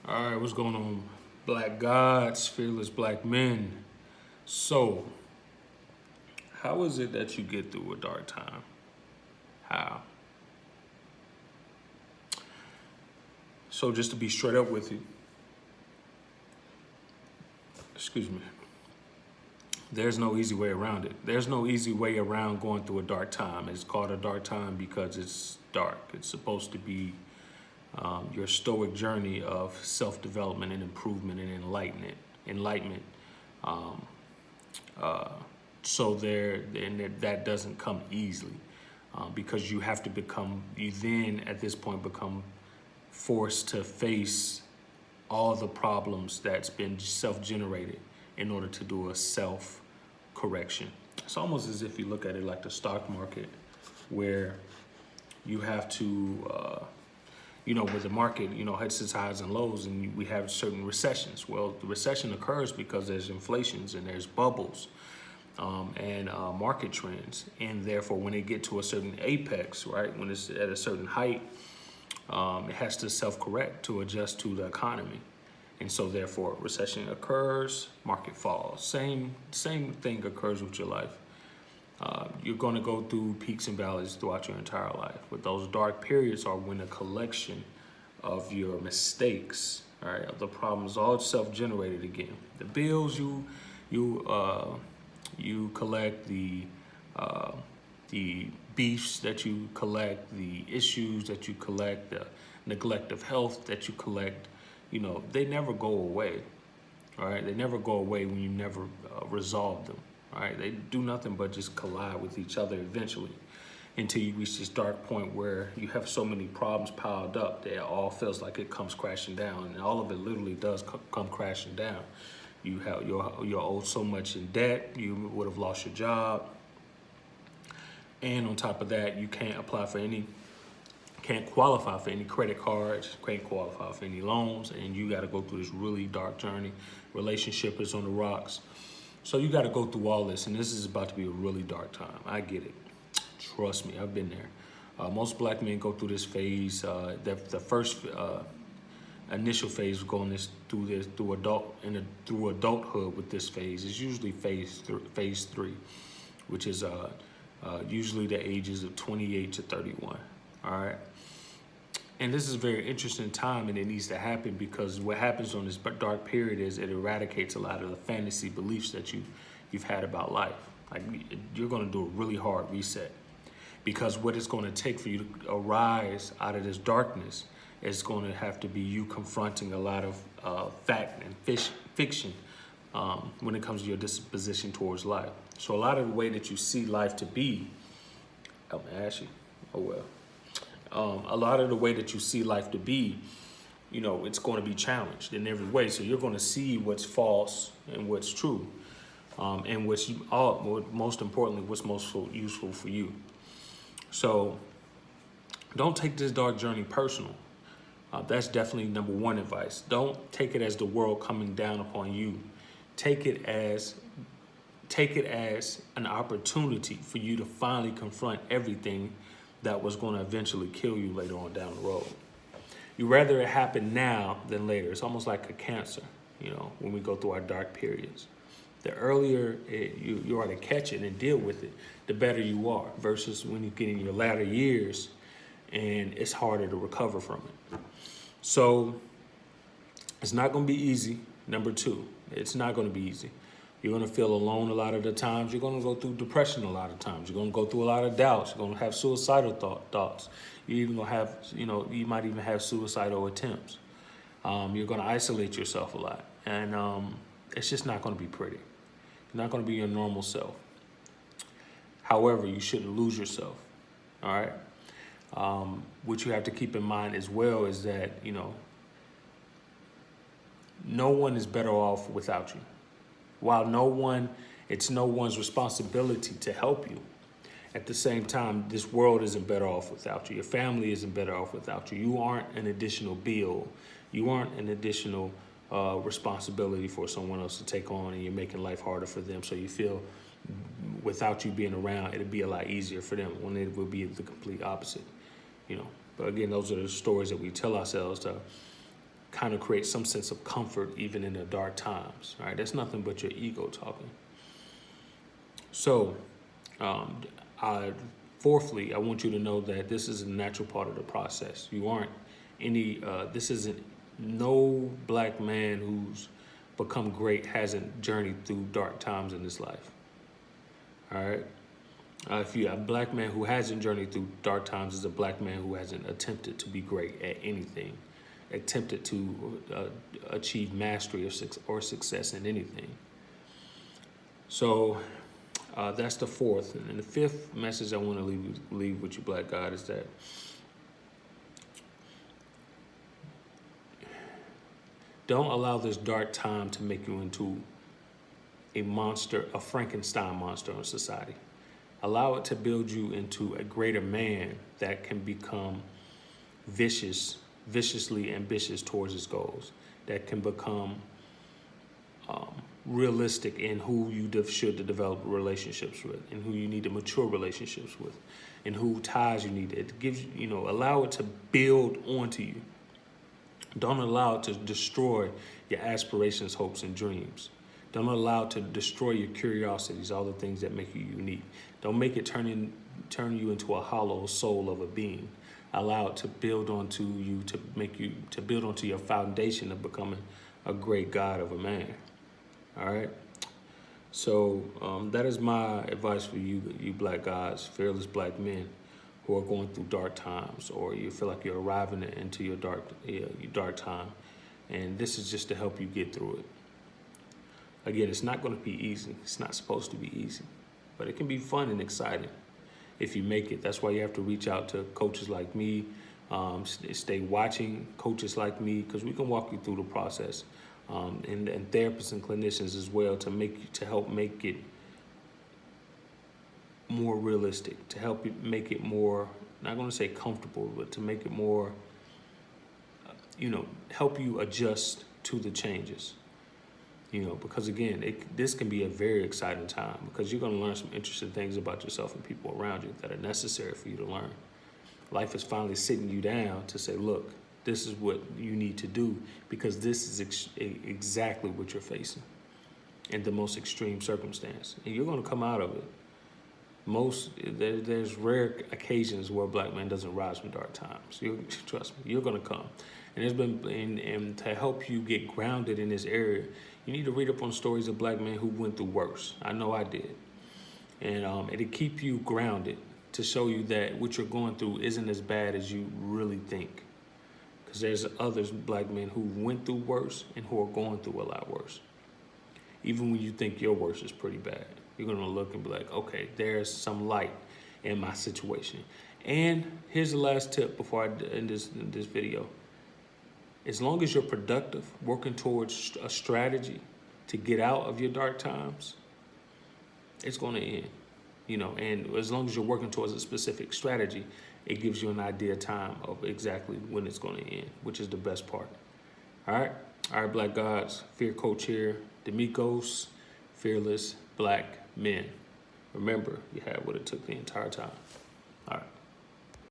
All right, what's going on, Black Gods, fearless Black men? So, how is it that you get through a dark time? How? So, just to be straight up with you, excuse me, there's no easy way around it. There's no easy way around going through a dark time. It's called a dark time because it's dark. It's supposed to be your stoic journey of self-development and improvement and enlightenment. Um, uh, so that doesn't come easily because you have to you then at this point become forced to face all the problems that's been self-generated in order to do a self-correction. It's almost as if you look at it like the stock market, where you have to where the market, hits its highs and lows, and we have certain recessions. Well, the recession occurs because there's inflations and there's bubbles and market trends. And therefore, when they get to a certain apex, right, when it's at a certain height, it has to self-correct to adjust to the economy. And so therefore, recession occurs, market falls. Same thing occurs with your life. You're going to go through peaks and valleys throughout your entire life. But those dark periods are when a collection of your mistakes, all right, of the problems, all self-generated again. The bills you collect, the beefs that you collect, the issues that you collect, the neglect of health that you collect, they never go away. All right, they never go away when you never resolve them. All right, they do nothing but just collide with each other eventually until you reach this dark point where you have so many problems piled up that it all feels like it comes crashing down, and all of it literally does come crashing down. You're owed so much in debt, you would have lost your job, and on top of that, you can't qualify for any credit cards, can't qualify for any loans, and you got to go through this really dark journey. Relationship is on the rocks. So you got to go through all this, and this is about to be a really dark time. I get it. Trust me, I've been there. Most Black men go through this phase. The first initial phase of going through adulthood with this phase is usually phase 3, which is usually the ages of 28 to 31. All right. And this is a very interesting time, and it needs to happen because what happens on this dark period is it eradicates a lot of the fantasy beliefs that you've had about life. Like, you're going to do a really hard reset, because what it's going to take for you to arise out of this darkness is going to have to be you confronting a lot of fact and fiction when it comes to your disposition towards life. So a lot of the way that you see life to be, oh man, actually, oh well. A lot of the way that you see life to be, it's going to be challenged in every way. So you're going to see what's false and what's true, and most importantly, what's most useful for you. So don't take this dark journey personal. That's definitely number one advice. Don't take it as the world coming down upon you. Take it as an opportunity for you to finally confront everything that was going to eventually kill you later on down the road. You rather it happen now than later. It's almost like a cancer, when we go through our dark periods. The earlier you are to catch it and deal with it, the better you are, versus when you get in your latter years and it's harder to recover from it. So it's not going to be easy. Number 2, it's not going to be easy. You're going to feel alone a lot of the times. You're going to go through depression a lot of times. You're going to go through a lot of doubts. You're going to have suicidal thoughts. You're even going to have, you might even have suicidal attempts. You're going to isolate yourself a lot. And it's just not going to be pretty. You're not going to be your normal self. However, you shouldn't lose yourself. All right? What you have to keep in mind as well is that, no one is better off without you. While it's no one's responsibility to help you. At the same time, this world isn't better off without you. Your family isn't better off without you. You aren't an additional bill. You aren't an additional responsibility for someone else to take on, and you're making life harder for them. So you feel without you being around, it'd be a lot easier for them, when it would be the complete opposite. But again, those are the stories that we tell ourselves to kind of create some sense of comfort even in the dark times. All right, that's nothing but your ego talking. So, fourthly, I want you to know that this is a natural part of the process. You aren't this isn't, no black man who's become great hasn't journeyed through dark times in his life. All right. If you're a black man who hasn't journeyed through dark times, is a black man who hasn't attempted to be great at anything, attempted to achieve mastery or success in anything. So that's the fourth. And the fifth message I want to leave with you, Black God, is that don't allow this dark time to make you into a monster, a Frankenstein monster in society. Allow it to build you into a greater man that can become viciously ambitious towards his goals, that can become realistic in who you should develop relationships with, and who you need to mature relationships with, and who ties you need. It gives you, allow it to build onto you. Don't allow it to destroy your aspirations, hopes, and dreams. Don't allow it to destroy your curiosities, all the things that make you unique. Don't make it turn you into a hollow soul of a being. Allow it to build onto you, to build onto your foundation of becoming a great God of a man. All right. So that is my advice for you black gods, fearless black men who are going through dark times, or you feel like you're arriving into your dark time. And this is just to help you get through it. Again, it's not going to be easy. It's not supposed to be easy, but it can be fun and exciting if you make it. That's why you have to reach out to coaches like me, stay watching coaches like me, because we can walk you through the process, and therapists and clinicians as well to help make it more realistic, to help you make it more, not going to say comfortable, but to make it more, help you adjust to the changes. Because again, this can be a very exciting time, because you're going to learn some interesting things about yourself and people around you that are necessary for you to learn. Life is finally sitting you down to say, look, this is what you need to do, because this is exactly what you're facing in the most extreme circumstance. And you're going to come out of it. There's rare occasions where a black man doesn't rise from dark times. Trust me, you're going to come. And and to help you get grounded in this area, you need to read up on stories of black men who went through worse. I know I did. And it'll keep you grounded to show you that what you're going through isn't as bad as you really think. Because there's others, black men, who went through worse and who are going through a lot worse. Even when you think your worst is pretty bad, you're going to look and be like, okay, there's some light in my situation. And here's the last tip before I end this video. As long as you're productive, working towards a strategy to get out of your dark times, it's going to end. And as long as you're working towards a specific strategy, it gives you an idea of time of exactly when it's going to end, which is the best part. All right, Black Gods, Fear Coach here, D'Amicos, Fearless Black Men. Remember, you had what it took the entire time. All right.